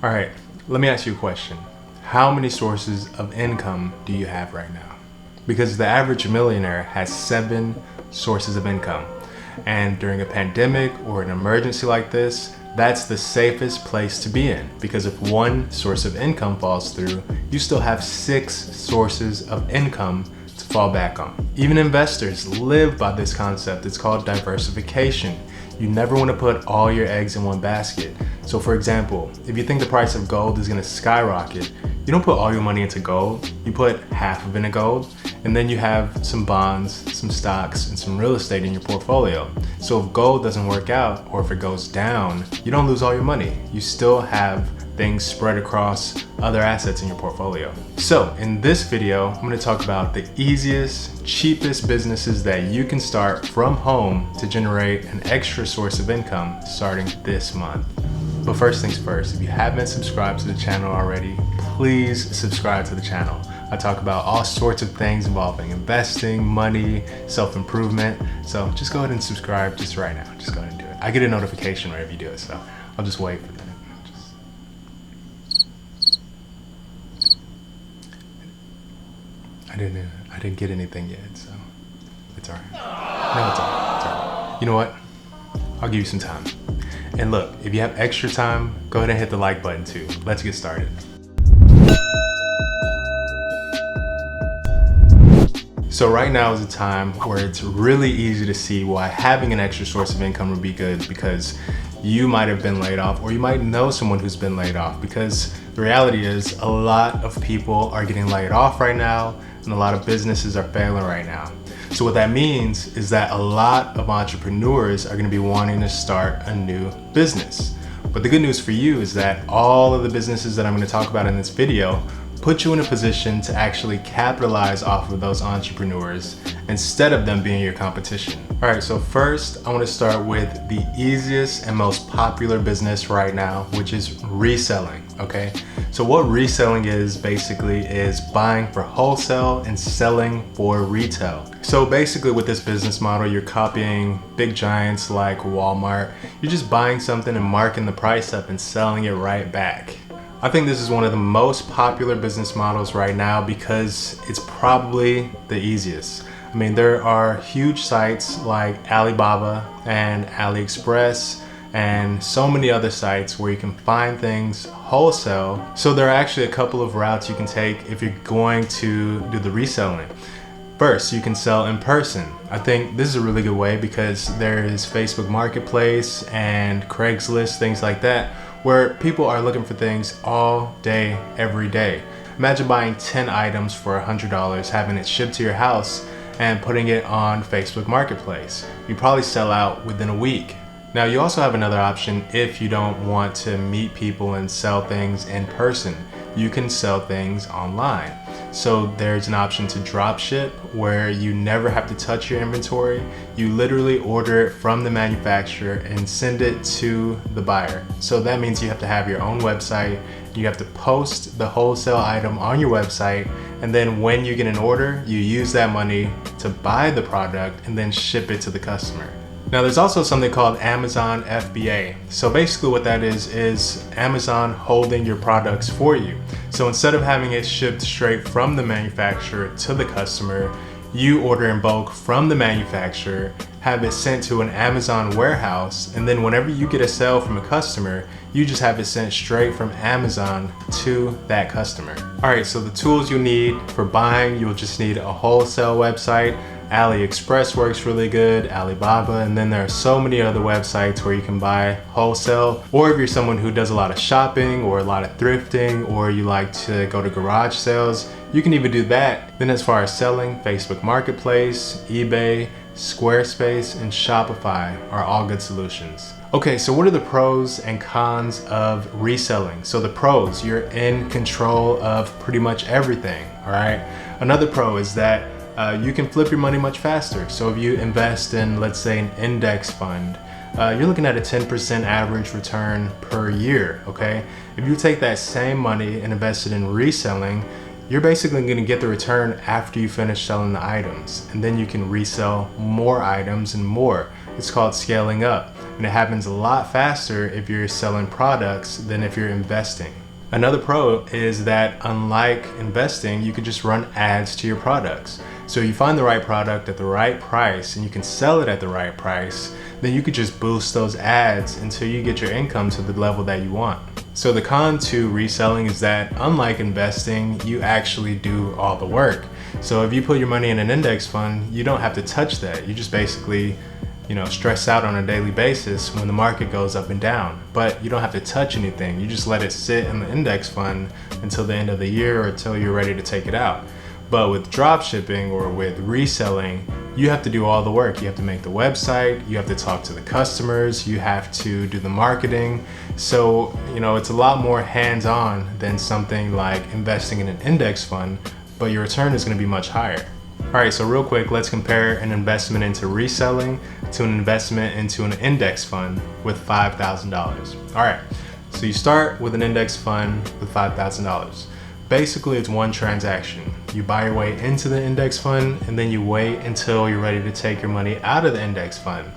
All right, let me ask you a question. How many sources of income do you have right now? Because the average millionaire has 7 sources of income. And during a pandemic or an emergency like this, that's the safest place to be in, because if one source of income falls through, you still have 6 sources of income to fall back on. Even investors live by this concept. It's called diversification. You never want to put all your eggs in one basket. So for example, if you think the price of gold is going to skyrocket, you don't put all your money into gold, you put half of it into gold, and then you have some bonds, some stocks, and some real estate in your portfolio. So if gold doesn't work out, or if it goes down, you don't lose all your money. You still have things spread across other assets in your portfolio. So in this video, I'm going to talk about the easiest, cheapest businesses that you can start from home to generate an extra source of income starting this month. But first things first, if you haven't subscribed to the channel already, please subscribe to the channel. I talk about all sorts of things involving investing, money, self-improvement. So just go ahead and subscribe just right now. Just go ahead and do it. I get a notification whenever you do it, so I'll just wait for that. I didn't get anything yet, so it's all right. No, it's all right. It's all right. You know what? I'll give you some time. And look, if you have extra time, go ahead and hit the like button too. Let's get started. So right now is a time where it's really easy to see why having an extra source of income would be good, because you might have been laid off, or you might know someone who's been laid off, because the reality is a lot of people are getting laid off right now, and a lot of businesses are failing right now. So what that means is that a lot of entrepreneurs are going to be wanting to start a new business. But the good news for you is that all of the businesses that I'm going to talk about in this video put you in a position to actually capitalize off of those entrepreneurs instead of them being your competition. All right, so first I want to start with the easiest and most popular business right now, which is reselling, okay? So what reselling is basically is buying for wholesale and selling for retail. So basically with this business model, you're copying big giants like Walmart. You're just buying something and marking the price up and selling it right back. I think this is one of the most popular business models right now because it's probably the easiest. I mean, there are huge sites like Alibaba and AliExpress and so many other sites where you can find things wholesale. So there are actually a couple of routes you can take if you're going to do the reselling. First, you can sell in person. I think this is a really good way because there is Facebook Marketplace and Craigslist, things like that, where people are looking for things all day, every day. Imagine buying 10 items for $100, having it shipped to your house, and putting it on Facebook Marketplace. You probably sell out within a week. Now you also have another option if you don't want to meet people and sell things in person. You can sell things online. So there's an option to drop ship where you never have to touch your inventory. You literally order it from the manufacturer and send it to the buyer. So that means you have to have your own website. You have to post the wholesale item on your website. And then when you get an order, you use that money to buy the product and then ship it to the customer. Now there's also something called Amazon FBA. So basically what that is Amazon holding your products for you. So instead of having it shipped straight from the manufacturer to the customer, you order in bulk from the manufacturer, have it sent to an Amazon warehouse, and then whenever you get a sale from a customer, you just have it sent straight from Amazon to that customer. All right, so the tools you need for buying, you'll just need a wholesale website. AliExpress works really good, Alibaba, and then there are so many other websites where you can buy wholesale. Or if you're someone who does a lot of shopping or a lot of thrifting, or you like to go to garage sales, you can even do that. Then as far as selling, Facebook Marketplace, eBay, Squarespace, and Shopify are all good solutions. Okay, so what are the pros and cons of reselling? So the pros, you're in control of pretty much everything, all right? Another pro is that you can flip your money much faster. So if you invest in, let's say, an index fund, you're looking at a 10% average return per year, okay? If you take that same money and invest it in reselling, you're basically gonna get the return after you finish selling the items, and then you can resell more items and more. It's called scaling up. and it happens a lot faster if you're selling products than if you're investing. Another pro is that unlike investing, you can just run ads to your products. So you find the right product at the right price and you can sell it at the right price, then you could just boost those ads until you get your income to the level that you want. So the con to reselling is that unlike investing, you actually do all the work. So if you put your money in an index fund, you don't have to touch that. You just basically stress out on a daily basis when the market goes up and down, but you don't have to touch anything. You just let it sit in the index fund until the end of the year or until you're ready to take it out. But with drop shipping or with reselling, you have to do all the work. You have to make the website, you have to talk to the customers, you have to do the marketing. So, it's a lot more hands-on than something like investing in an index fund, but your return is going to be much higher. All right, so real quick, let's compare an investment into reselling to an investment into an index fund with $5,000. All right, so you start with an index fund with $5,000. Basically, it's one transaction. You buy your way into the index fund and then you wait until you're ready to take your money out of the index fund.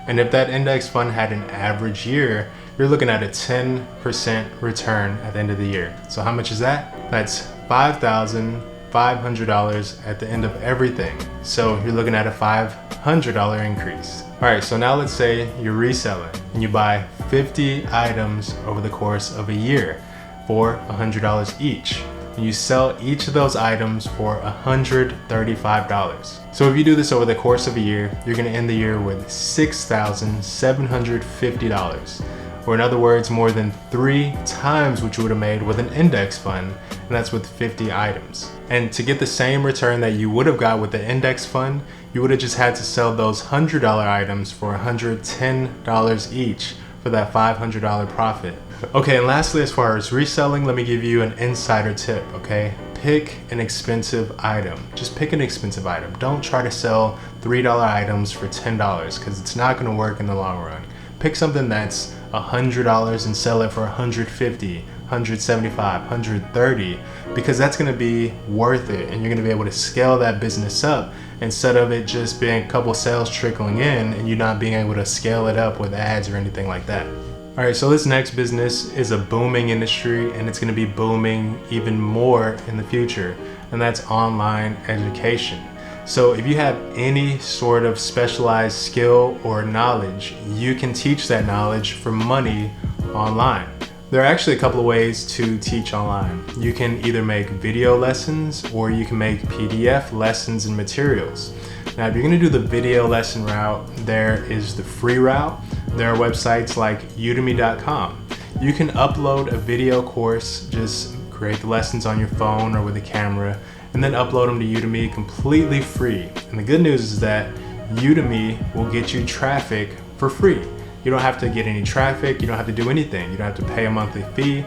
And if that index fund had an average year, you're looking at a 10% return at the end of the year. So how much is that? That's $5,500 at the end of everything. So you're looking at a $500 increase. All right, so now let's say you're reselling and you buy 50 items over the course of a year for $100 each. And you sell each of those items for $135. So if you do this over the course of a year, you're gonna end the year with $6,750. Or in other words, more than 3 times what you would have made with an index fund, and that's with 50 items. And to get the same return that you would have got with the index fund, you would have just had to sell those $100 items for $110 each for that $500 profit. Okay, and lastly, as far as reselling, let me give you an insider tip, okay? Pick an expensive item. Just pick an expensive item. Don't try to sell $3 items for $10 because it's not gonna work in the long run. Pick something that's $100 and sell it for $150, $175, $130, because that's gonna be worth it and you're gonna be able to scale that business up instead of it just being a couple sales trickling in and you not being able to scale it up with ads or anything like that. All right, so this next business is a booming industry and it's gonna be booming even more in the future, and that's online education. So if you have any sort of specialized skill or knowledge, you can teach that knowledge for money online. There are actually a couple of ways to teach online. You can either make video lessons or you can make PDF lessons and materials. Now, if you're gonna do the video lesson route, there is the free route. There are websites like udemy.com. You can upload a video course, just create the lessons on your phone or with a camera, and then upload them to Udemy completely free. And the good news is that Udemy will get you traffic for free. You don't have to get any traffic, you don't have to do anything, you don't have to pay a monthly fee.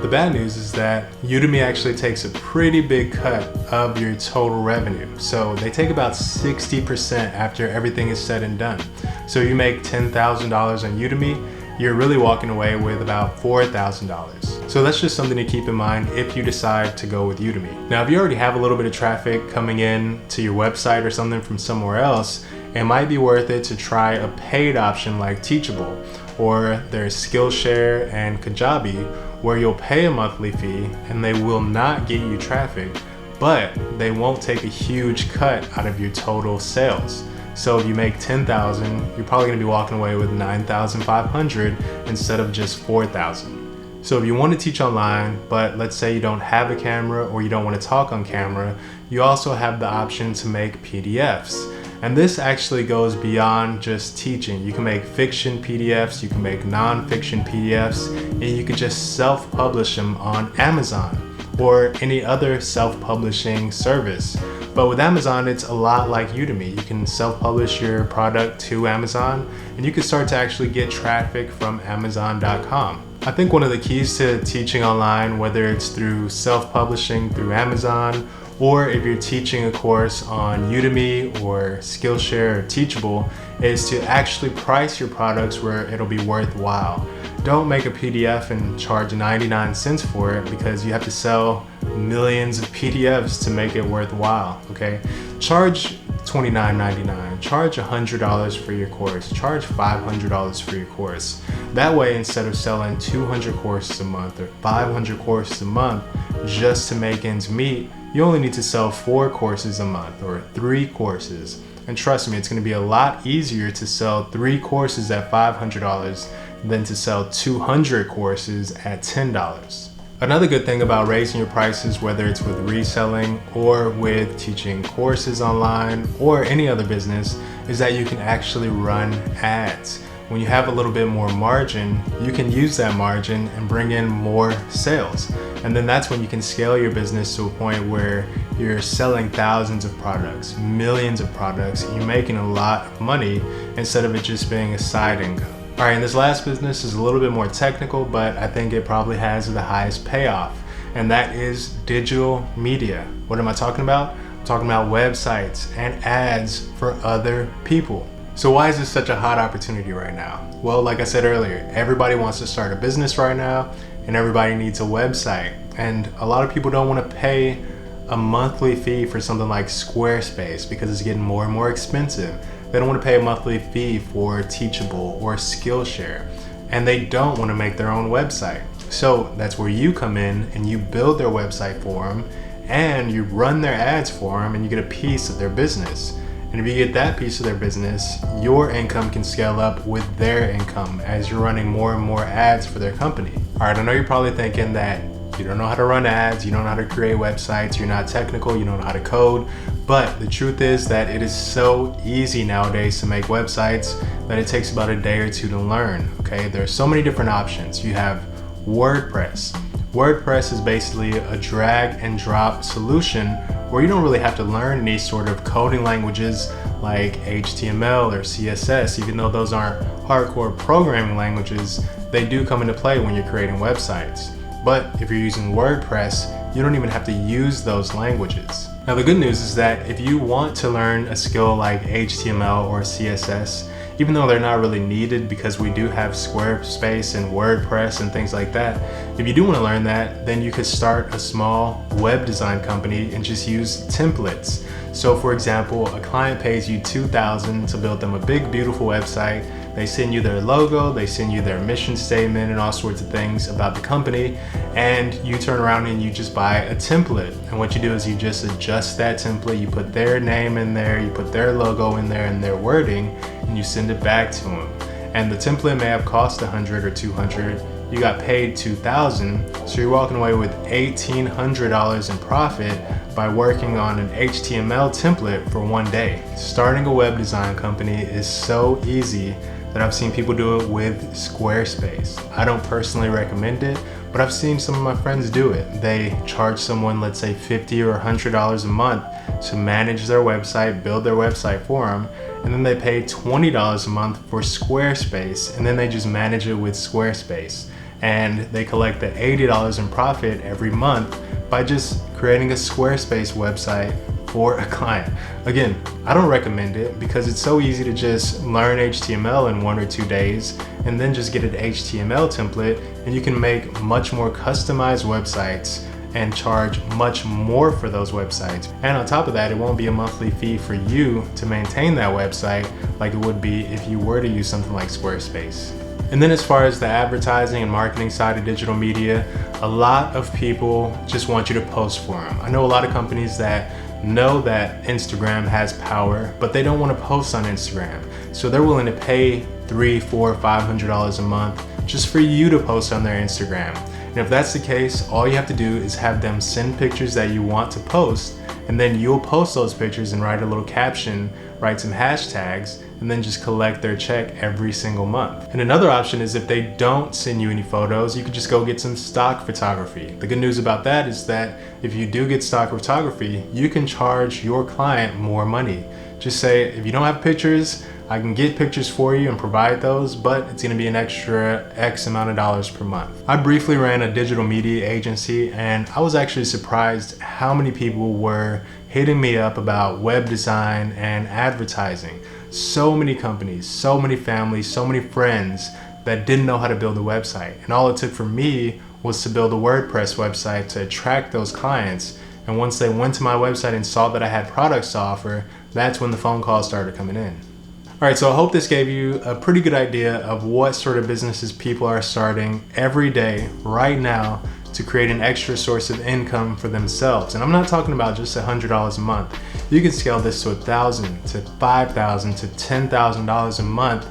The bad news is that Udemy actually takes a pretty big cut of your total revenue. So they take about 60% after everything is said and done. So you make $10,000 on Udemy, you're really walking away with about $4,000. So that's just something to keep in mind if you decide to go with Udemy. Now, if you already have a little bit of traffic coming in to your website or something from somewhere else, it might be worth it to try a paid option like Teachable, or there's Skillshare and Kajabi, where you'll pay a monthly fee and they will not get you traffic, but they won't take a huge cut out of your total sales. So if you make $10,000, you're probably gonna be walking away with $9,500 instead of just $4,000. So if you want to teach online, but let's say you don't have a camera or you don't want to talk on camera, you also have the option to make PDFs. And this actually goes beyond just teaching. You can make fiction PDFs, you can make non-fiction PDFs, and you can just self-publish them on Amazon or any other self-publishing service. But with Amazon, it's a lot like Udemy. You can self-publish your product to Amazon, and you can start to actually get traffic from Amazon.com. I think one of the keys to teaching online, whether it's through self-publishing through Amazon, or if you're teaching a course on Udemy or Skillshare or Teachable, is to actually price your products where it'll be worthwhile. Don't make a PDF and charge 99 cents for it, because you have to sell millions of PDFs to make it worthwhile, okay? Charge $29.99. Charge $100 for your course. Charge $500 for your course. That way, instead of selling 200 courses a month or 500 courses a month just to make ends meet, you only need to sell 4 courses a month or 3 courses. And trust me, it's going to be a lot easier to sell 3 courses at $500 than to sell 200 courses at $10. Another good thing about raising your prices, whether it's with reselling or with teaching courses online or any other business, is that you can actually run ads. When you have a little bit more margin, you can use that margin and bring in more sales. And then that's when you can scale your business to a point where you're selling thousands of products, millions of products, and you're making a lot of money instead of it just being a side income. All right, and this last business is a little bit more technical, but I think it probably has the highest payoff, and that is digital media. What am I talking about? I'm talking about websites and ads for other people. So why is this such a hot opportunity right now? Well, like I said earlier, everybody wants to start a business right now, and everybody needs a website. And a lot of people don't want to pay a monthly fee for something like Squarespace because it's getting more and more expensive. They don't want to pay a monthly fee for Teachable or Skillshare, and they don't want to make their own website. So that's where you come in and you build their website for them, and you run their ads for them, and you get a piece of their business. And if you get that piece of their business, your income can scale up with their income as you're running more and more ads for their company. All right, I know you're probably thinking that you don't know how to run ads, you don't know how to create websites, you're not technical, you don't know how to code, but the truth is that it is so easy nowadays to make websites that it takes about a day or 2 to learn, okay? There are so many different options. You have WordPress. WordPress is basically a drag and drop solution where you don't really have to learn any sort of coding languages like HTML or CSS, even though those aren't hardcore programming languages, they do come into play when you're creating websites. But if you're using WordPress, you don't even have to use those languages. Now the good news is that if you want to learn a skill like HTML or CSS, even though they're not really needed because we do have Squarespace and WordPress and things like that, if you do want to learn that, then you could start a small web design company and just use templates. So for example, a client pays you $2,000 to build them a big, beautiful website. They send you their logo, they send you their mission statement and all sorts of things about the company, and you turn around and you just buy a template. And what you do is you just adjust that template, you put their name in there, you put their logo in there and their wording, and you send it back to them. And the template may have cost $100 or $200. You got paid $2,000, so you're walking away with $1,800 in profit by working on an HTML template for one day. Starting a web design company is so easy that I've seen people do it with Squarespace. I don't personally recommend it, but I've seen some of my friends do it. They charge someone, let's say $50 or $100 a month to manage their website, build their website for them, and then they pay $20 a month for Squarespace, and then they just manage it with Squarespace. And they collect the $80 in profit every month by just creating a Squarespace website for a client. Again, I don't recommend it because it's so easy to just learn HTML in 1 or 2 days and then just get an HTML template, and you can make much more customized websites and charge much more for those websites. And on top of that, it won't be a monthly fee for you to maintain that website like it would be if you were to use something like Squarespace. And then as far as the advertising and marketing side of digital media, a lot of people just want you to post for them. I know a lot of companies that know that Instagram has power, but they don't want to post on Instagram. So they're willing to pay $300, $400, $500 a month just for you to post on their Instagram. And if that's the case, all you have to do is have them send pictures that you want to post, and then you'll post those pictures and write a little caption, write some hashtags, and then just collect their check every single month. And another option is if they don't send you any photos, you could just go get some stock photography. The good news about that is that if you do get stock photography, you can charge your client more money. Just say, if you don't have pictures, I can get pictures for you and provide those, but it's gonna be an extra X amount of dollars per month. I briefly ran a digital media agency, and I was actually surprised how many people were hitting me up about web design and advertising. So many companies, so many families, so many friends that didn't know how to build a website. And all it took for me was to build a WordPress website to attract those clients. And once they went to my website and saw that I had products to offer, that's when the phone calls started coming in. All right, so I hope this gave you a pretty good idea of what sort of businesses people are starting every day right now to create an extra source of income for themselves. And I'm not talking about just $100 a month. You can scale this to $1,000, to $5,000, to $10,000 a month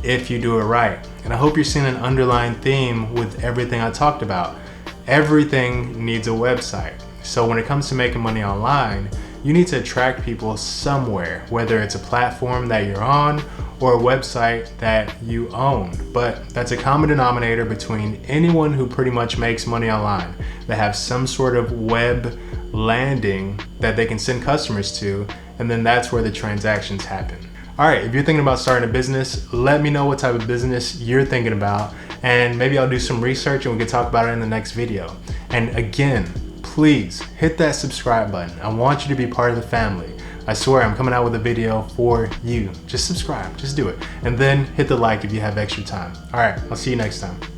if you do it right. And I hope you're seeing an underlying theme with everything I talked about. Everything needs a website. So when it comes to making money online, you need to attract people somewhere, whether it's a platform that you're on or a website that you own. But that's a common denominator between anyone who pretty much makes money online. They have some sort of web landing that they can send customers to, and then that's where the transactions happen. All right, if you're thinking about starting a business, let me know what type of business you're thinking about, and maybe I'll do some research and we can talk about it in the next video. And again, please hit that subscribe button. I want you to be part of the family. I swear I'm coming out with a video for you. Just subscribe, just do it. And then hit the like if you have extra time. All right, I'll see you next time.